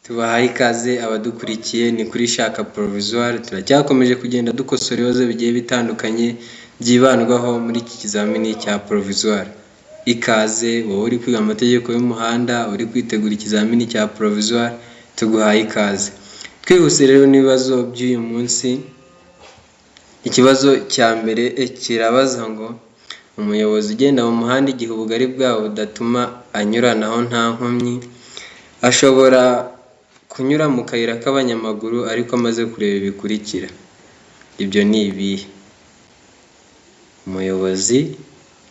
Tubahaye ikaze abadukurikiye ni kuri Shaka Provisoire, turacyakomeje kugenda dukosora ibibazo bigiye bitandukanye byibandwaho muri iki kizamini cya Provisoire. Ikaze wowe uri kwiga amategeko y'umuhanda, uri kwitegura ikizamini cya Provisoire, tuguhaye ikaze. Twihuse rero n'ibibazo by'uyu munsi. Ikibazo cya mbere kirabaza ngo umuyobozi ugenda mu muhanda igihe ubugari bwawo budatuma anyuranaho nta nkomyi, ashobora kunyura mu kayira k'abanyamaguru ariko amaze kureba ibikurikira. Ibyo ni ibihe? Umuyobozi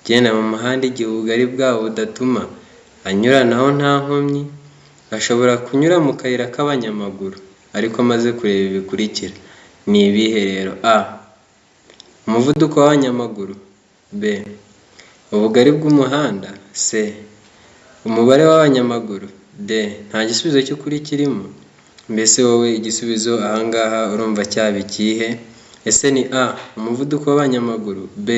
ugenda mu muhanda igihe ubugari bwawo budatuma anyuranaho nta nkomyi, ashobora kunyura mu kayira k'abanyamaguru ariko amaze kureba ibikurikira. Ni ibihe rero? A. Umuvuduko w'abanyamaguru. B. Ubugari bw'umuhanda. C. Umubare w'abanyamaguru. D. Nta gisubizo cy'ukuri kirimo. Mbese wowe igisubizo ahangaha urumva cyaba ikihe? Ese ni A. Umuvuduko w'abanyamaguru. B.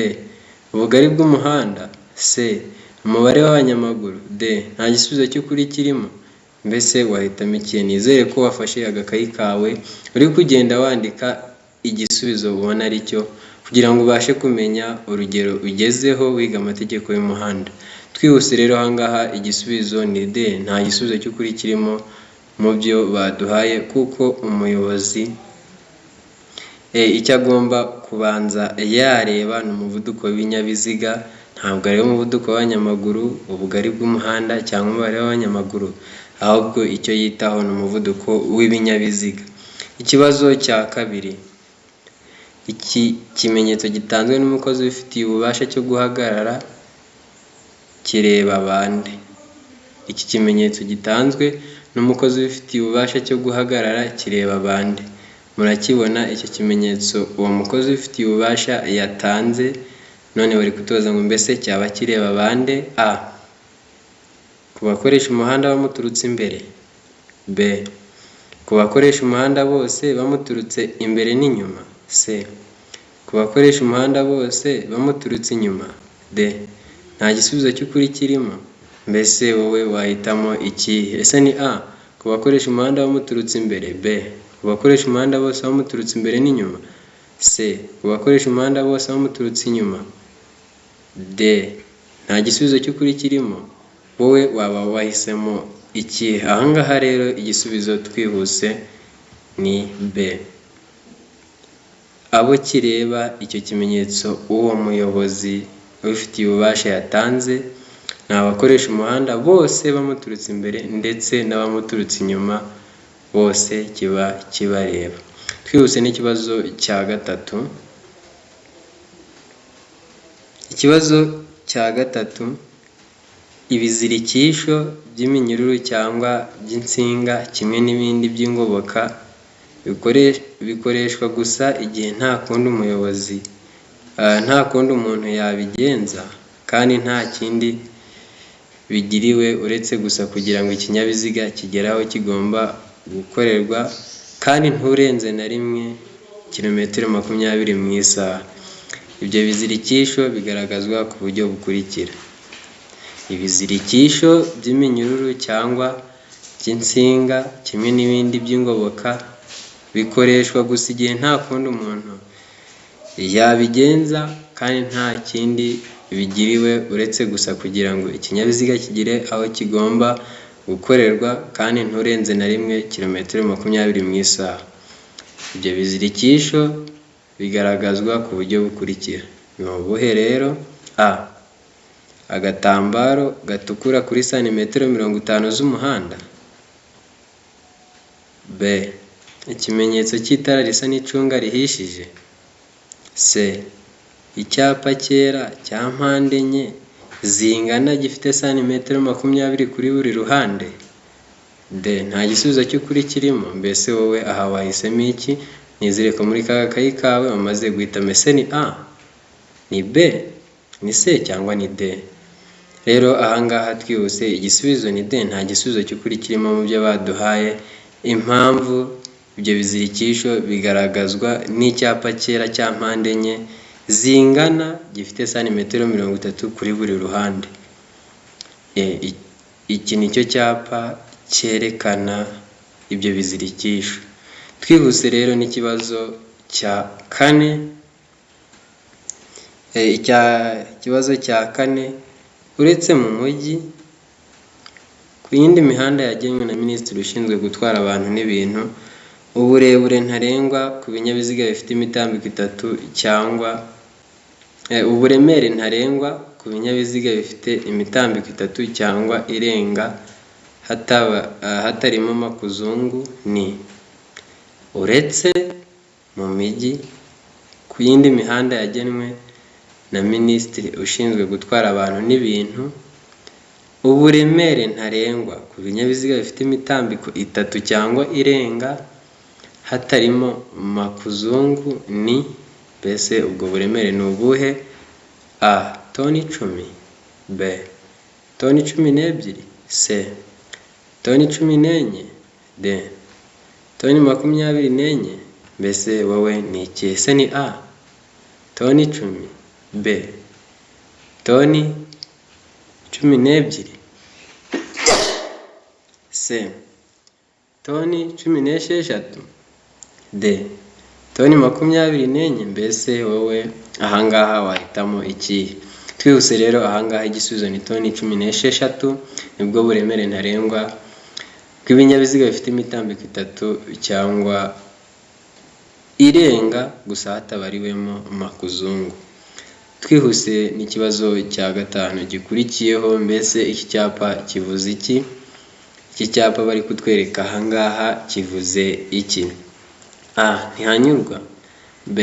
Ubugari bw'umuhanda. C. Umubare w'abanyamaguru. D. Nta gisubizo cy'ukuri kirimo. Mbese wahitamo ikihe? Nizere ko wafashe agakayi kawe uri kugenda wandika igisubizo ubona ari cyo, kugira ngo ubashe kumenya urugero ugezeho wiga amategeko y'umuhanda. Twihuse rero ahangaha igisubizo ni D. Nta gisubizo cy'ukuri kirimo mu byo baduhaye, kuko umuyobozi icyo agomba kubanza yareba ni umuvuduko w'ibinyabiziga, ntabwo ari umuvuduko w'abanyamaguru, ubugari bw'umuhanda cyangwa umubare w'abanyamaguru, ahubwo icyo yitaho ni umuvuduko w'ibinyabiziga. Ikibazo cya kabiri. Iki kimenyetso gitanzwe n'umukozi ubifitiye ububasha cyo guhagarara kireba bande? Iki kimenyetso gitanzwe n'umukozi ubifitiye ububasha cyo guhagarara kireba bande? Murakibona icyo kimenyetso uwo mukozi ubifitiye ububasha yatanze, none bari kutubaza ngo mbese cyaba kireba bande? A. Ku bakoresha umuhanda bamuturutse imbere. B. Ku bakoresha umuhanda bose bamuturutse imbere n'inyuma. C. Ku bakoresha umuhanda bose bamuturutse inyuma. D. Nta gisubizo cy'ukuri kirimo. Mbese wowe wahitamo ikihe? Ese ni A. Ku bakoresha umuhanda bamuturutse imbere. B. Ku bakoresha umuhanda bose bamuturutse imbere n'inyuma. C. Ku bakoresha umuhanda bose bamuturutse inyuma. D. Nta gisubizo cy'ukuri kirimo. Wowe waba wahisemo ikihe? Ahangaha rero igisubizo twihuse ni B. Abo kireba icyo kimenyetso uwo muyobozi ubifitiye ububasha yatanze ni abakoresha umuhanda bose bamuturutse imbere ndetse n'abamuturutse inyuma, bose kiba kibareba. Twihuse n'ikibazo cya gatatu. Ikibazo cya gatatu. Ibizirikisho by'iminyururu cyangwa by'insinga kimwe n'ibindi by'ingoboka bikoreshwa gusa igihe nta kundi umuntu yabigenza, kandi nta kindi bigiriwe uretse gusa kugira ngo ikinyabiziga kigere aho kigomba gukorerwa, kandi nturenze na rimwe kilometero 20 mu isaha. Ibyo bizirikisho bigaragazwa ku buryo bukurikira. Ibizirikisho by'iminyururu cyangwa by'insinga kimwe n'ibindi by'ingoboka bikoreshwa gusa igihe nta kundi umuntu yabigenza, kandi nta kindi bigiriwe uretse gusa kugira ngo ikinyabiziga kigere aho kigomba gukorerwa, kandi nturenze na rimwe kilometero 20 mu isaha. Ibyo bizirikisho bigaragazwa ku buryo bukurikira. Ni ubuhe rero? A. Agatambaro gatukura kuri santimetero 50 z'umuhanda. B. Ikimenyetso cy'itara risa n'icunga rihishije. C. Icyapa cyera cya mpande enye zingana gifite santimetero 20 kuri buri ruhande. D. Nta gisubizo cy'ukuri kirimo. Mbese wowe aha wahisemo iki? Nizere ko muri kagakayi kawe wamaze guhitamo. Ese ni A, ni B, ni C cyangwa ni D? Rero ahangaha twihuse igisubizo ni D. Nta gisubizo cy'ukuri kirimo mu byo baduhaye. Impamvu ibyo bizirikisho bigaragazwa n'icyapa cyera cya mpande enye zingana gifite santimetero 30 kuri buri ruhande. Iki nicyo cyapa cyerekana ibyo bizirikisho. Twihuse rero n'ikibazo cya kane. Ikibazo cya kane, uretse mu mujyi, ku yindi mihanda yagenwe na Minisitiri ushinzwe gutwara abantu n'ibintu, uburebure ntarengwa ku binyabiziga bifite imitambiko itatu cyangwa uburemere ntarengwa ku binyabiziga bifite imitambiko itatu cyangwa irenga hatarimo makuzungu ni uretse mu mijyi, ku yindi mihanda yagenwe na Minisitiri ushinzwe gutwara abantu n'ibintu, uburemere ntarengwa ku binyabiziga bifite imitambiko itatu cyangwa irenga hatarimo makuzungu ni, mbese ubwo buremere ni ubuhe? A. Toni 10. B. Toni 12. C. Toni 14. D. Toni 24. Mbese wowe ni iki? Se ni A. Toni 10. B. Toni 12. C. Toni 16. D. Toni 24. Mbese wowe ahangaha wahitamo iki? Twihuse rero ahangaha igisubizo ni toni 16, nibwo buremere ntarengwa bw'ibinyabiziga bifite imitambiko itatu cyangwa irenga gusa hatabariwemo makuzungu. Twihuse n'ikibazo cya gatanu gikurikiyeho, mbese iki cyapa kivuze iki? Iki cyapa bari kutwereka ahangaha kivuze iki? A. Ntihanyurwa. B.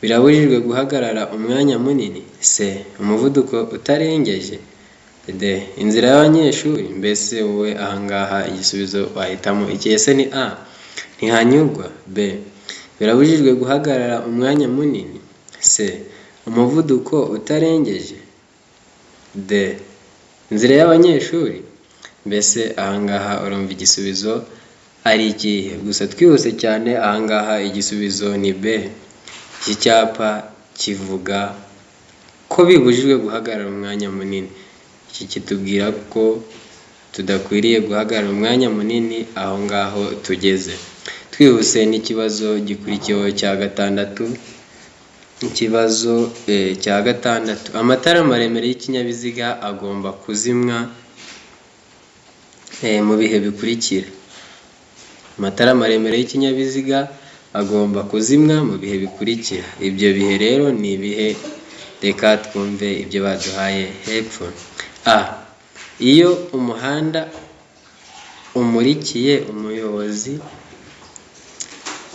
Birabujijwe guhagarara umwanya munini. C. Umuvuduko utarengeje. D. Inzira y'abanyeshuri. Mbese wowe ahangaha igisubizo wahitamo iki? Ese ni A. Ntihanyurwa. B. Birabujijwe guhagarara umwanya munini. C. Umuvuduko utarengeje. D. Inzira y'abanyeshuri. Mbese ahangaha urumva igisubizo ari ikihe? Gusa twihuse cyane, ahangaha igisubizo ni B. Iki cyapa kivuga ko bibujijwe guhagarara umwanya munini. Iki kitubwira ko tudakwiriye guhagarara umwanya munini aho ngaho tugeze. Twihuse n'ikibazo gikurikiyeho cya gatandatu. Ikibazo cya gatandatu, amatara maremare y'ikinyabiziga agomba kuzimwa mu bihe bikurikira. Amatara maremare y'ikinyabiziga agomba kuzimwa mu bihe bikurikira. Ibyo bihe rero ni ibihe? Reka twumve ibyo baduhaye hepfo. A. Iyo umuhanda umurikiye, umuyobozi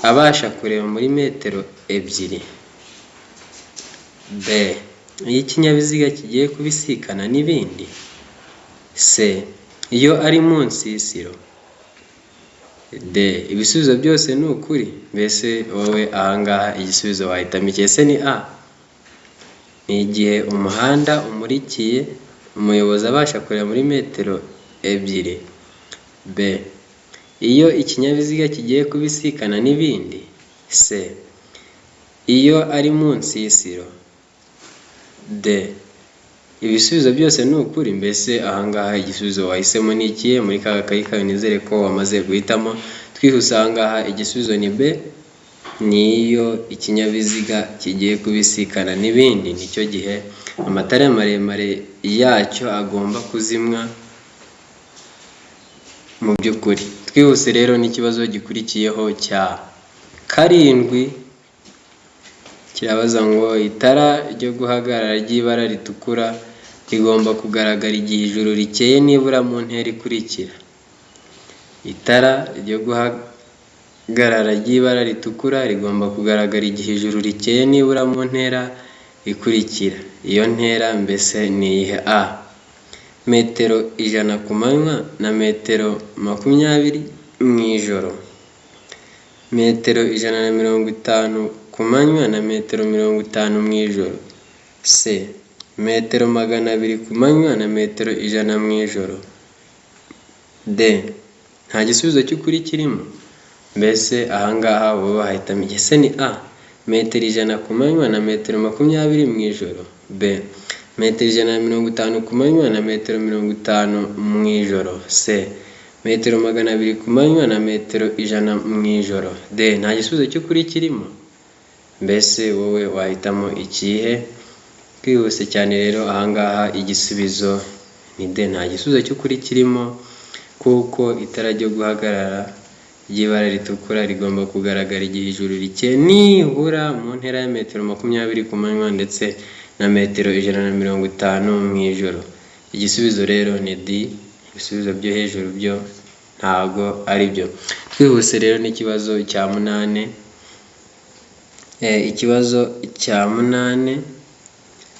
abasha kureba muri metero 2. B. Iyo ikinyabiziga kigiye kubisikana n'ibindi. C. Iyo ari mu nsisiro. D. Ibisubizo byose ni ukuri. Mbese wowe ahangaha igisubizo wahitamo iki? Ese ni A. Ni igihe umuhanda umurikiye, umuyobozi abasha kureba muri metero 2. B. Iyo ikinyabiziga kigiye kubisikana n'ibindi. C. Iyo ari mu nsisiro. D. Ibisubizo byose ni ukuri. Mbese ahangaha igisubizo wahisemo ni ikihe? Muri ka gakayi kawe nizere ko wamaze guhitamo. Twihuse ahangaha igisubizo ni B. Ni iyo ikinyabiziga kigiye kubisikana n'ibindi, nicyo gihe amatara maremare yacyo agomba kuzimwa mu by'ukuri. Twihuse rero n'ikibazo gikurikiyeho cya karindwi. Kirabaza ngo itara ryo guhagarara ry'ibara ritukura rigomba kugaragara igihe ijuru rikeye nibura mu ntera ikurikira. Itara ryo guhagarara ry'ibara ritukura rigomba kugaragara igihe ijuru rikeye nibura mu ntera ikurikira. Iyo ntera mbese ni iyihe? A. Metero 100 ku manywa na metero 20 mu ijoro. Metero 150 ku manywa na metero 50 mu ijoro. C. Metero 200 ku manywa na metero 100 mu ijoro. D. Nta gisubizo cy'ukuri kirimo. Mbese ahangaha wowe wahitamo iki? Se ni A. Metero 100 ku manywa na metero 20 mu ijoro. B. Metero 150 ku manywa na metero 50 mu ijoro. C. metero 200 ku manywa na metero 100 mu ijoro. D, nta gisubizo cy'ukuri kirimo. Mbese wowe wahitamo ikihe? Twihuse cyane rero ahangaha igisubizo ni D, nta gisubizo cy'ukuri kirimo, kuko itara ryo guhagarara ry'ibara ritukura rigomba kugaragara igihe ijuru rikeye nibura mu ntera ya metero 20 ku manywa ndetse na metero 150 mu ijoro. Igisubizo rero ni D, ibisubizo byo hejuru byo ntago ari byo. Twihuse rero n'ikibazo cya 8. Ikibazo cya 8,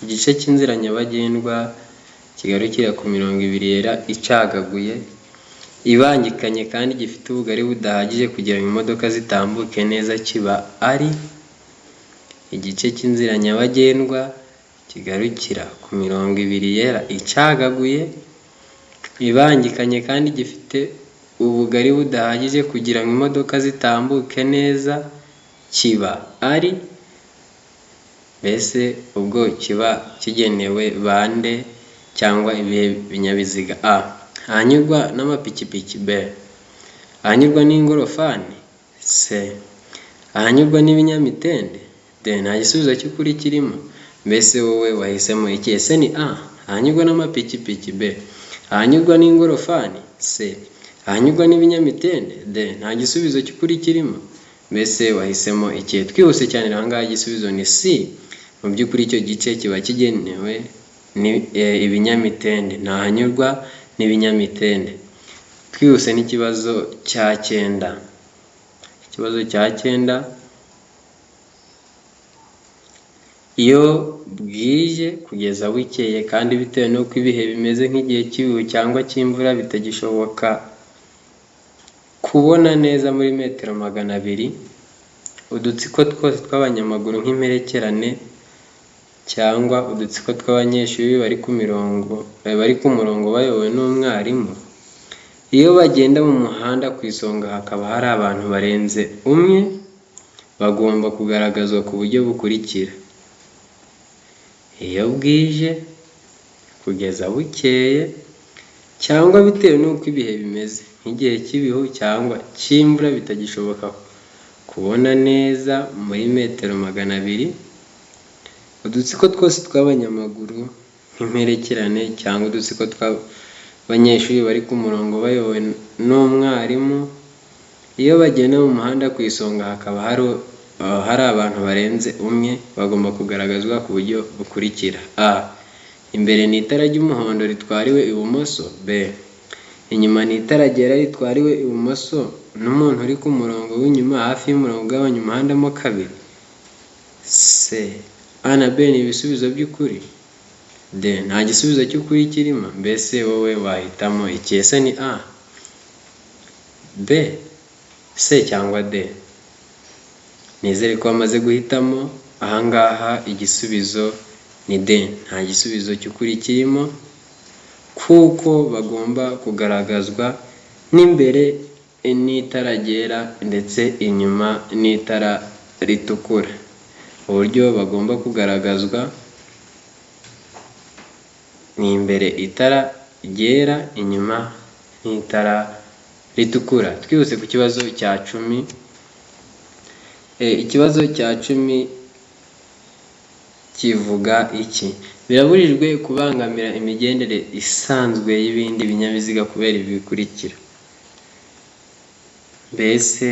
igice cy'inzira nyabagendwa kigarukira ku 200 yera icagaguye ibangikanye kandi gifite ubugari budahagije kugira ngo imodoka zitambuke neza kiba ari igice cy'inzira nyabagendwa kigarukira ku 200 yera icagaguye ibangikanye kandi gifite ubugari budahagije kugira ngo imodoka zitambuke neza kiba ari. Mbese ubwo kiba kigenewe bande cyangwa ibihe binyabiziga? A, ahanyurwa n'amapikipiki. B, ahanyurwa n'ingorofani. C, ahanyurwa n'ibinyamitende. D, nta gisubizo cy'ukuri kirimo. Mbese wowe wahisemo iki? Ese ni A, ahanyurwa n'amapikipiki. B, ahanyurwa n'ingorofani. C, ahanyurwa n'ibinyamitende. D, nta gisubizo cy'ukuri kirimo. Mbese wahisemo iki? Twihuse cyane ahangaha igisubizo ni C. Mu by'ukuri icyo gice kiba kigenewe ibinyamitende, ntahanyurwa n'ibinyamitende. Twihuse n'ikibazo cya 9. Ikibazo cya 9, iyo bwije kugeza bukeye kandi bitewe n'uko ibihe bimeze nk'igihe cy'ibihu cyangwa cy'imvura bitagishoboka kubona neza muri metero 200, udutsiko twose tw'abanyamaguru nk'imperekerane cyangwa udutsiko tw'abanyeshuri bari ku murongo bayobowe n'umwarimu, iyo bagenda mu muhanda ku isonga hakaba hari abantu barenze umwe, bagomba kugaragazwa ku buryo bukurikira: iyo bwije kugeza bukeye cyangwa bitewe n'uko ibihe bimeze nk'igihe cy'ibihu cyangwa cy'imvura bitagishoboka kubona neza muri metero 200, udutsiko twose tw'abanyamaguru nk'imperekerane cyangwa udutsiko tw'abanyeshuri bari ku murongo bayobowe n'umwarimu, iyo bagenda mu muhanda ku isonga hakaba hari abantu barenze umwe, bagomba kugaragazwa ku buryo bukurikira: A, imbere ni itara ry'umuhondo ritwariwe ibumoso. B, inyuma ni itara ryera ritwariwe ibumoso n'umuntu uri ku murongo w'inyuma hafi y'umurongo ugabanya umuhanda mo kabiri. C, A na B ni ibisubizo by'ukuri. D, nta gisubizo cy'ukuri kirimo. Mbese wowe wahitamo iki? Ese ni A, B, C cyangwa D? Nizere ko wamaze guhitamo. Ahangaha igisubizo ni D, nta gisubizo cy'ukuri kirimo, kuko bagomba kugaragazwa n'imbere n'itara ryera ndetse inyuma n'itara ritukura. Uburyo bagomba kugaragazwa ni imbere itara ryera, inyuma n'itara ritukura. Twihuse ku kibazo cya 10. Ikibazo cya 10 kivuga iki? Birabujijwe kubangamira imigendere isanzwe y'ibindi binyabiziga kubera ibi bikurikira. Mbese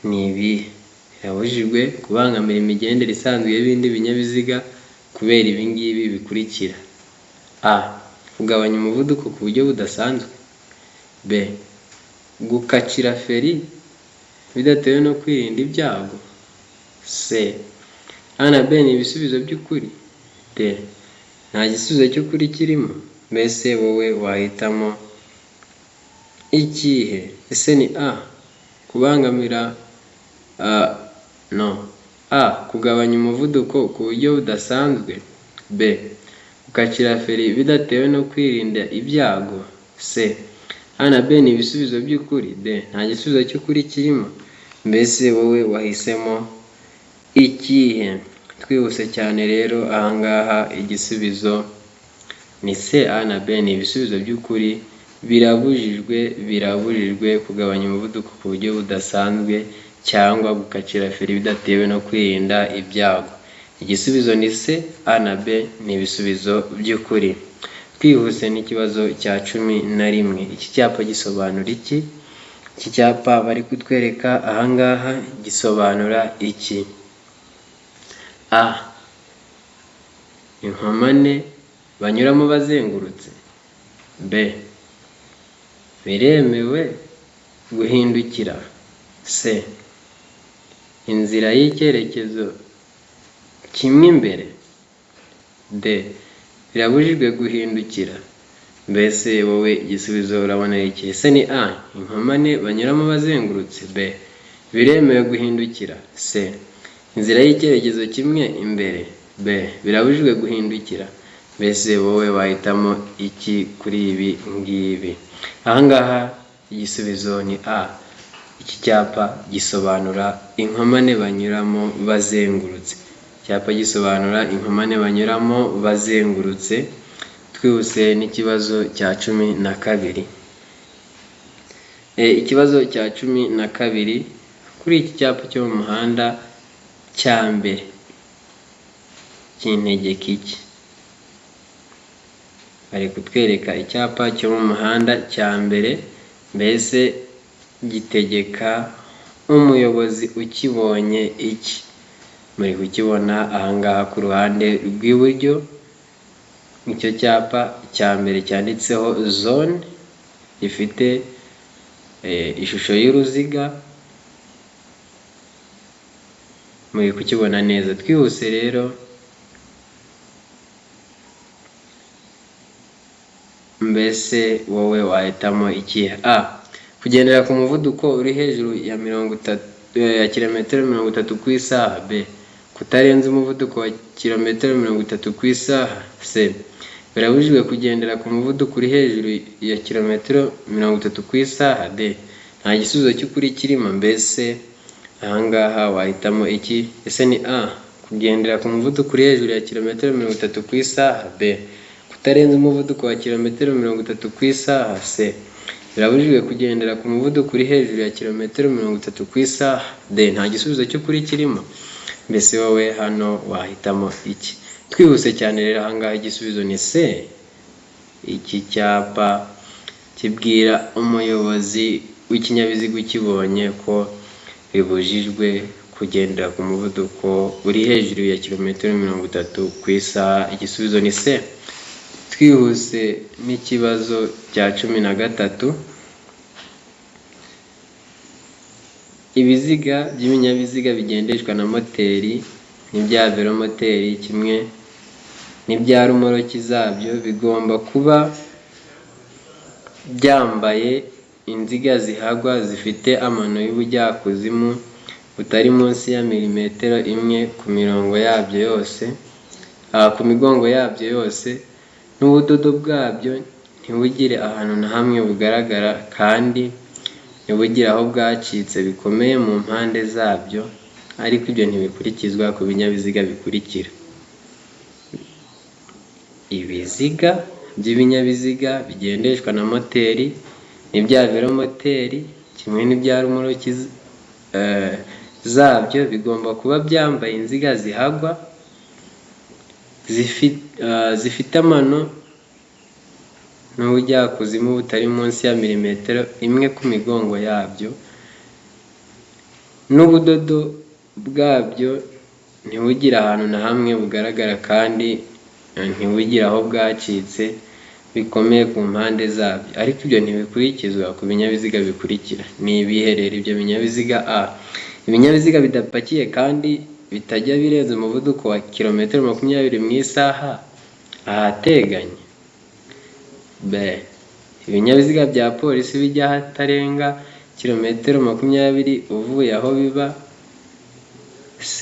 ni ibi? Birabujijwe kubangamira imigendere isanzwe y'ibindi binyabiziga kubera ibi ngibi bikurikira: A, kugabanya umuvuduko ku buryo budasanzwe. B, gukacira feri bidatewe no kwirinda ibyago. C, A na B ni ibisubizo by'ukuri. D, nta gisubizo cy'ukuri kirimo. Mbese wowe wahitamo ikihe? Ese ni A, kubangamira A, kugabanya umuvuduko ku buryo budasanzwe. B, gukacira feri bidatewe no kwirinda ibyago. C, A na B ni ibisubizo by'ukuri. D, nta gisubizo cy'ukuri kirimo. Mbese wowe wahisemo ikihe? Twihuse cyane rero ahangaha igisubizo ni C, A na B ni ibisubizo by'ukuri. birabujijwe kugabanya umuvuduko ku buryo budasanzwe cyangwa gukatira feri bidatewe no kwirinda ibyago. Igisubizo ni C, A na B ni ibisubizo by'ukuri. Twihuse n'ikibazo cya 11. Iki cyapa gisobanura iki? Iki cyapa bari kutwereka ahangaha gisobanura iki? A. Inkomane banyuramo bazengurutse. B. Biremewe guhindukira. C. Inzira y'icyerekezo kimwe imbere. D. Birabujijwe guhindukira. Mbese wowe igisubizo urabona iki? Ese ni A. Inkomane banyuramo bazengurutse. B. Biremewe guhindukira. C. Inzira y'icyerekezo kimwe imbere. B. Birabujijwe guhindukira. Mbese wowe wahitamo iki kuri ibi ngibi? Ahangaha igisubizo ni A. Iki cyapa gisobanura inkomane banyuramo bazengurutse. Icyapa gisobanura inkomane banyuramo bazengurutse. Twihuse n'ikibazo cya 12. Ikibazo cya 12 kuri iki cyapa cyo mu muhanda cya mbere kintegeka iki? Bari kutwereka icyapa cyo mu muhanda cya mbere, mbese gitegeka umuyobozi ukibonye iki? Muri kukibona ahangaha ku ruhande rw'iburyo. Icyo cyapa cya mbere cyanditseho zone, gifite ishusho y'uruziga. Muri kukibona neza. Twihuse rero, mbese wowe wahitamo iki? A. Kugendera ku muvuduko uri hejuru ya kilometero 30 ku isaha. B. Kutarenza umuvuduko wa kilometero 30 ku isaha. C. Birabujijwe kugendera ku muvuduko uri hejuru ya kilometero 30 ku isaha. D. Nta gisubizo cy'ukuri kirimo. Mbese ahangaha wahitamo iki? Ese ni A. Kugendera ku muvuduko uri hejuru ya kilometero 30 ku isaha. B. Kutarenza umuvuduko wa kilometero 30 ku isaha. C. Birabujijwe kugendera ku muvuduko uri hejuru ya kilometero 30 ku isaha. D. Nta gisubizo cy'ukuri kirimo. Mbese wowe hano wahitamo iki? Twihuse cyane rero, ahangaha igisubizo ni C. Iki cyapa kibwira umuyobozi w'ikinyabiziga ukibonye ko bibujijwe kugendera ku muvuduko uri hejuru ya kilometero 30 ku isaha. Igisubizo ni C. Twihuse n'ikibazo cya 13. Ibiziga by'ibinyabiziga bigendeshwa na moteri n'ibya velomoteri kimwe n'ibya rumoroki zabyo bigomba kuba byambaye inziga zihagwa zifite amano y'ubujyakuzimu butari munsi ya milimetero 1 ku mirongo yabyo yose, ku migongo yabyo yose, n'ubudodo bwabyo ntibugire ahantu na hamwe bugaragara kandi ntibugire aho bwacitse bikomeye mu mpande zabyo, ariko ibyo ntibikurikizwa ku binyabiziga bikurikira. Ibiziga by'ibinyabiziga bigendeshwa na moteri n'ibya velomoteri kimwe n'ibya rumoroki zabyo bigomba kuba byambaye inziga zihagwa zifite amano n'ubujyakuzimu butari munsi ya milimetero 1 ku migongo yabyo, n'ubudodo bwabyo ntibugire ahantu na hamwe bugaragara kandi ntibugire aho bwacitse bikomeye ku mpande zabyo, ariko ibyo ntibikurikizwa ku binyabiziga bikurikira. Ni ibihe rero ibyo binyabiziga? A. Ibinyabiziga bidapakiye kandi bitajya birenza umuvuduko wa kilometero 20 mu isaha ahateganye. B. Ibinyabiziga bya polisi bijya ahatarenga kilometero 20 uvuye aho biba. C.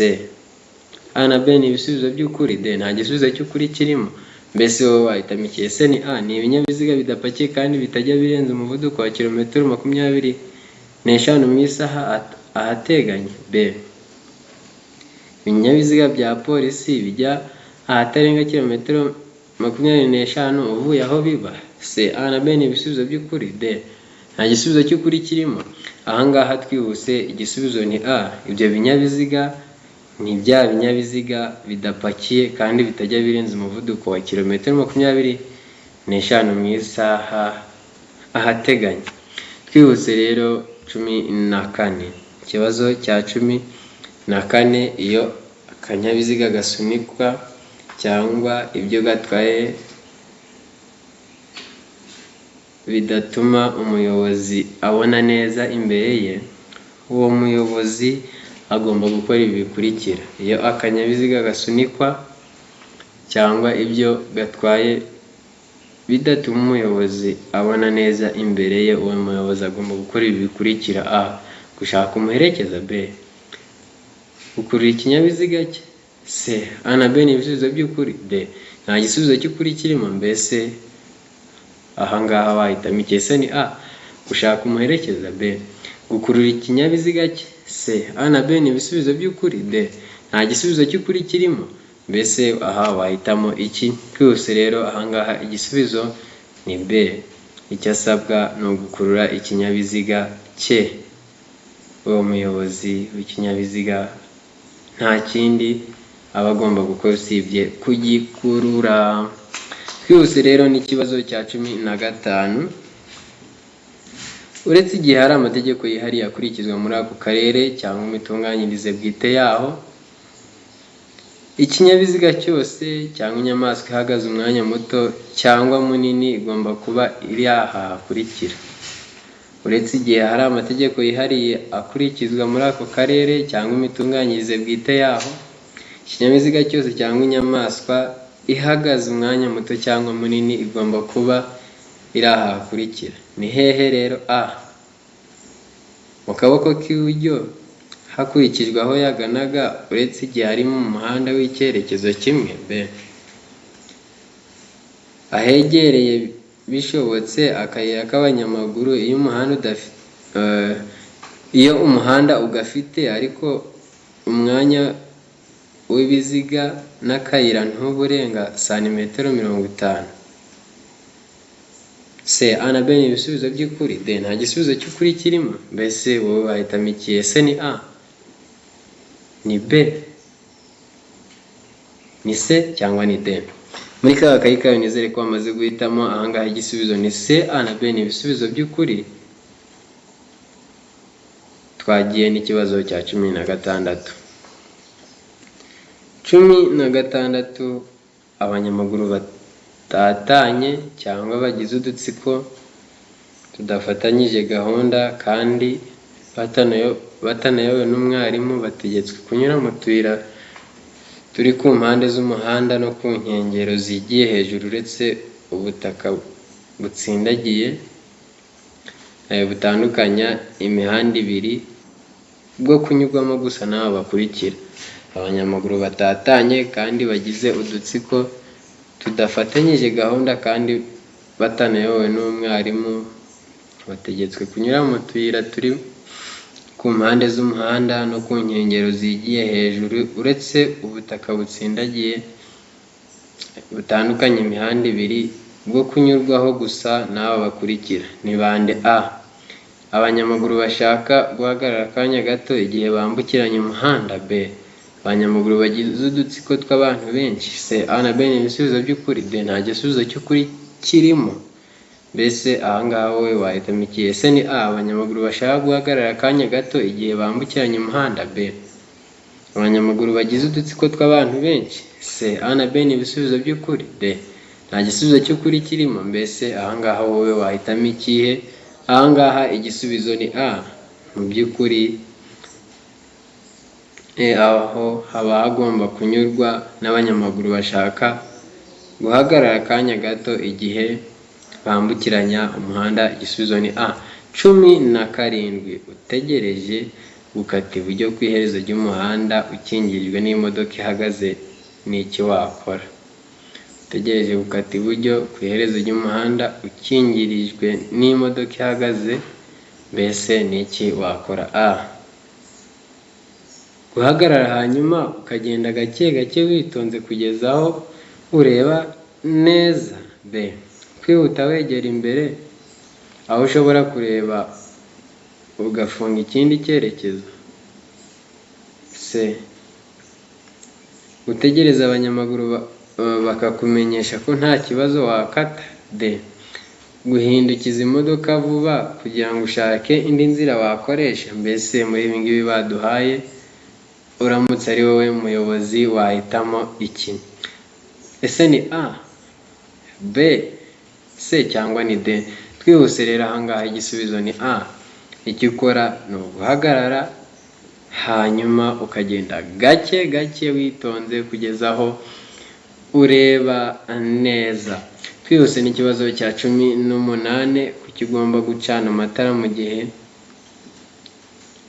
A na B ni ibisubizo by'ukuri. D. Nta gisubizo cy'ukuri kirimo. Mbese wowe wahitamo iki? Ese ni A. Ni ibinyabiziga bidapakiye kandi bitajya birenza umuvuduko wa kilometero 25 mu isaha ahateganye. B. Ibinyabiziga bya polisi bijya ahatarenga kilometero 25 uvuye aho biba. C. A na B ni ibisubizo by'ukuri. D. Nta gisubizo cy'ukuri kirimo. Ahangaha twihuse igisubizo ni A. Ibyo binyabiziga ni bya binyabiziga bidapakiye kandi bitajya birenza umuvuduko wa kilometero 25 mu isaha ahateganye. Twihuse rero 14. Ikibazo cya 14, iyo akanyabiziga gasunikwa cyangwa ibyo gatwaye bidatuma umuyobozi abona neza imbere ye, uwo muyobozi agomba gukora ibi bikurikira. Iyo akanyabiziga gasunikwa cyangwa ibyo gatwaye bidatuma umuyobozi abona neza imbere ye, uwo muyobozi agomba gukora ibi bikurikira. A. Gushaka umuherekeza. B. Gukurura ikinyabiziga cye. C. A na B ni ibisubizo by'ukuri. D. Nta gisubizo cy'ukuri kirimo. Mbese ahangaha wahitamo iki? Ese ni A. Gushaka umuherekeza. B. Gukurura ikinyabiziga cye. C. A na B ni ibisubizo by'ukuri. D. Nta gisubizo cy'ukuri kirimo. Mbese aha wahitamo iki? Twihuse rero ahangaha igisubizo ni B. Icyo asabwa ni ugukurura ikinyabiziga cye. Uwo muyobozi w'ikinyabiziga nta kindi aba agomba gukora usibye kugikurura. Twihuse rero n'ikibazo cya 15. Uretse igihe hari amategeko yihariye akurikizwa muri ako karere cyangwa imitunganyirize bwite yaho, ikinyabiziga cyose cyangwa inyamaswa ihagaze umwanya muto cyangwa munini igomba kuba iri aha hakurikira. Uretse igihe hari amategeko yihariye akurikizwa muri ako karere cyangwa imitunganyirize bwite yaho, ikinyabiziga cyose cyangwa inyamaswa ihagaze umwanya muto cyangwa munini igomba kuba iri aha hakurikira. Ni hehe rero? A. Mu kaboko k'iburyo hakurikijwe aho yaganaga uretse igihe ari mu muhanda w'icyerekezo kimwe. B. Ahegereye bishobotse akayira k'abanyamaguru iyo umuhanda ugafite ariko umwanya w'ibiziga n'akayira ntuburenga santimetero 50. C. A na B ni ibisubizo by'ukuri. D. Nta gisubizo cy'ukuri kirimo. Mbese wowe wahitamo iki? Ese ni A, ni B, ni C cyangwa ni D? Muri ka kayi kawe nizere ko wamaze guhitamo. Ahangaha igisubizo ni C. A na B ni ibisubizo by'ukuri. Twagiye n'ikibazo cya 16. 16. Abanyamaguru batatanye cyangwa bagize udutsiko tudafatanyije gahunda kandi batanayobowe n'umwarimu bategetswe kunyura mu tuyira turi ku mpande z'umuhanda no ku nkengero zigiye hejuru uretse ubutaka butsindagiye butandukanya imihanda ibiri bwo kunyurwamo gusa n'abo bakurikira. Abanyamaguru batatanye kandi bagize udutsiko tudafatanyije gahunda kandi batanayobowe n'umwarimu bategetswe kunyura mu tuyira turi ku mpande z'umuhanda no ku nkengero zigiye hejuru uretse ubutaka butsindagiye butandukanye imihanda ibiri bwo kunyurwaho gusa n'aba bakurikira. Ni bande? A. Abanyamaguru bashaka guhagarara akanya gato igihe bambukiranya umuhanda. B. Abanyamaguru bagize udutsiko tw'abantu benshi. C. A na B ni ibisubizo by'ukuri. D. Nta gisubizo cy'ukuri kirimo. Mbese ahangaha wowe wahitamo iki? Ese ni A. Abanyamaguru bashaka guhagarara akanya gato igihe bambukiranya umuhanda. B. Abanyamaguru bagize udutsiko tw'abantu benshi. C. A na B ni ibisubizo by'ukuri. D. Nta gisubizo cy'ukuri kirimo. Mbese ahangaha wowe wahitamo ikihe? Ahangaha igisubizo ni A. Mu by'ukuri aho haba hagomba kunyurwa n'abanyamaguru bashaka guhagarara akanya gato igihe bambukiranya umuhanda. Igisubizo ni A. 17. Utegereje gukata iburyo ku iherezo ry'umuhanda ukingirijwe n'imodoka ihagaze ni iki wakora? Utegereje gukata iburyo ku iherezo ry'umuhanda ukingirijwe n'imodoka ihagaze, mbese ni iki wakora? A. Guhagarara hanyuma ukagenda gake gake witonze kugeza aho ureba neza. B. kwihuta wegera imbere aho ushobora kureba ugafunga ikindi cyerekezo, c gutegereza abanyamaguru bakakumenyesha ko nta kibazo wakata, d guhindukiza imodoka vuba kugira ngo ushake indi nzira wakoresha. Mbese muri ibi ngibi baduhaye uramutse ari wowe muyobozi wahitamo iki? Ese ni a, b, c cyangwa ni d? Twihuse rero ahangaha igisubizo ni a. Icyo ukora ni uguhagarara hanyuma ukagenda gake gake witonze kugeza aho ureba neza. Twihuse n'ikibazo cya 18, kuki ugomba gucana amatara mu gihe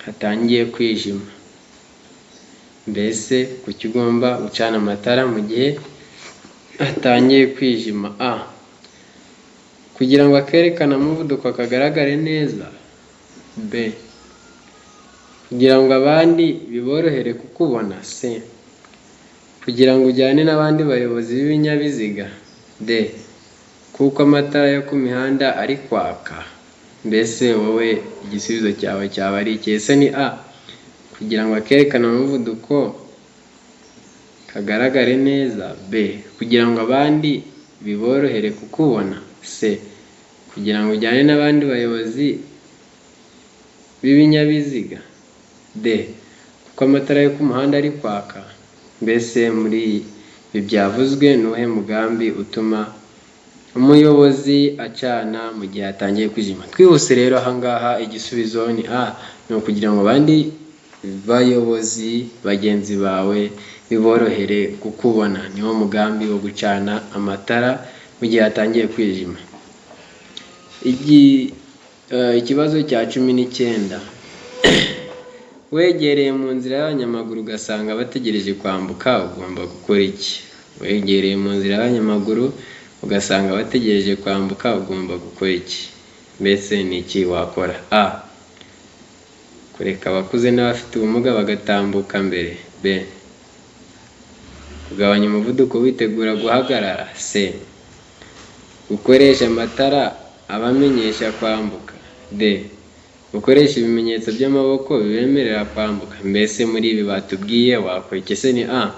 hatangiye kwijima? Mbese kuki ugomba gucana amatara mu gihe hatangiye kwijima? A, kugira ngo akerekane umuvuduko kagaragare neza. B, kugira ngo abandi biborohere kukubona. C, kugira ngo ujyane n'abandi bayobozi b'ibinyabiziga. D, kuko amatara yo ku mihanda ari kwaka. Mbese wowe igisubizo cyawe cyaba ari iki? Ese ni a, kugira ngo akerekane umuvuduko kagaragare neza. B, kugira ngo abandi biborohere kukubona. C, kugira ngo ujyane n'abandi bayobozi b'ibinyabiziga. D, kuko amatara yo ku muhanda ari kwaka. Mbese muri ibi byavuzwe ni uwuhe mugambi utuma umuyobozi acana mu gihe atangiye kwijima? Twihuse rero ahangaha igisubizo ni a, ni ukugira ngo abandi bayobozi bagenzi bawe biborohere kukubona. Niwo mugambi wo gucana amatara mu gihe atangiye kwijima. Ikibazo cya 19, wegereye mu nzira y'abanyamaguru ugasanga bategereje kwambuka, ugomba gukora iki? Wegereye mu nzira y'abanyamaguru ugasanga bategereje kwambuka, ugomba gukora iki? Mbese ni iki wakora? A, kureka abakuze n'abafite ubumuga bagatambuka mbere. B, kugabanya umuvuduko witegura guhagarara. C, gukoresha amatara abamenyesha kwambuka. D, gukoresha ibimenyetso by'amaboko bibemerera kwambuka. Mbese muri ibi batubwiye wakora iki? Ese ni a,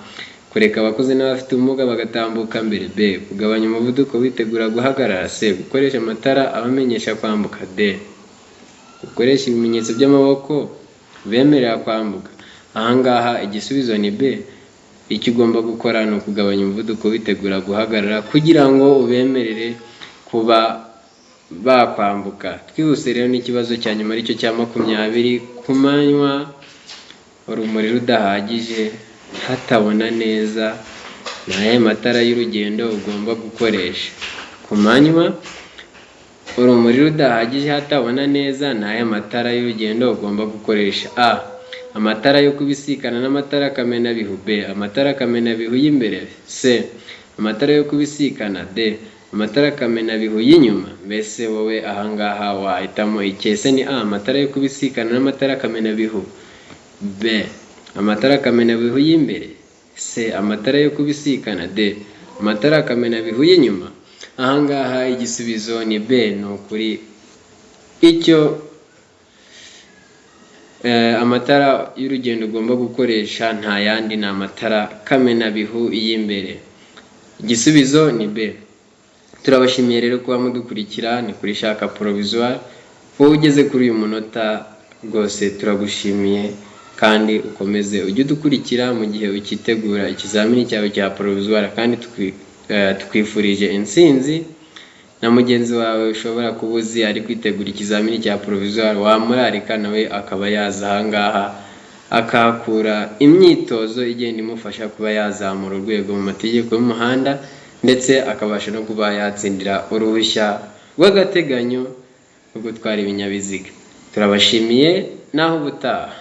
kureka abakuze n'abafite ubumuga bagatambuka mbere. B, kugabanya umuvuduko witegura guhagarara. C, gukoresha amatara abamenyesha kwambuka. D, gukoresha ibimenyetso by'amaboko bemerera kwambuka. Ahangaha igisubizo ni B. Icyo ugomba gukora ni ukugabanya umuvuduko witegura guhagarara kugira ngo ubemerere kuba bakwambuka. Twihuse rero n'ikibazo cya nyuma aricyo cya 20, ku manywa urumuri rudahagije hatabona neza, ni ayahe matara y'urugendo ugomba gukoresha? Ku manywa urumuri rudahagije hatabona neza, ni ayahe matara y'urugendo ugomba gukoresha? A, amatara yo kubisikana n'amatara kamenabihu. B, amatara kamenabihu y'imbere. C, amatara yo kubisikana. D, amatara kamenabihu y'inyuma. Mbese wowe ahangaha wahitamo iki? Ese ni a, amatara yo kubisikana n'amatara kamenabihu. B, amatara kamenabihu y'imbere. C, amatara yo kubisikana. D, amatara kamenabihu y'inyuma. Ahangaha igisubizo ni B. Ni ukuri icyo amatara y'urugendo ugomba gukoresha nta yandi, ni amatara kamenabihu y'imbere. Igisubizo ni B. Turabashimiye rero kuba mudukurikira, ni kuri Shaka Provisoire. Wowe ugeze kuri uyu munota rwose turagushimiye, kandi ukomeze ujye udukurikira mu gihe ukitegura ikizamini cyawe cya Provisoire, kandi twifurije intsinzi. Na mugenzi wawe ushobora kuba uzi ari kwitegura ikizamini cya Provisoire, wamurarika nawe akaba yaza ahangaha akahakura imyitozo igenda imufasha kuba yazamura urwego mu mategeko y'umuhanda, ndetse akabasha no kuba yatsindira uruhushya rw'agateganyo rwo gutwara ibinyabiziga. Turabashimiye naho ubutaha.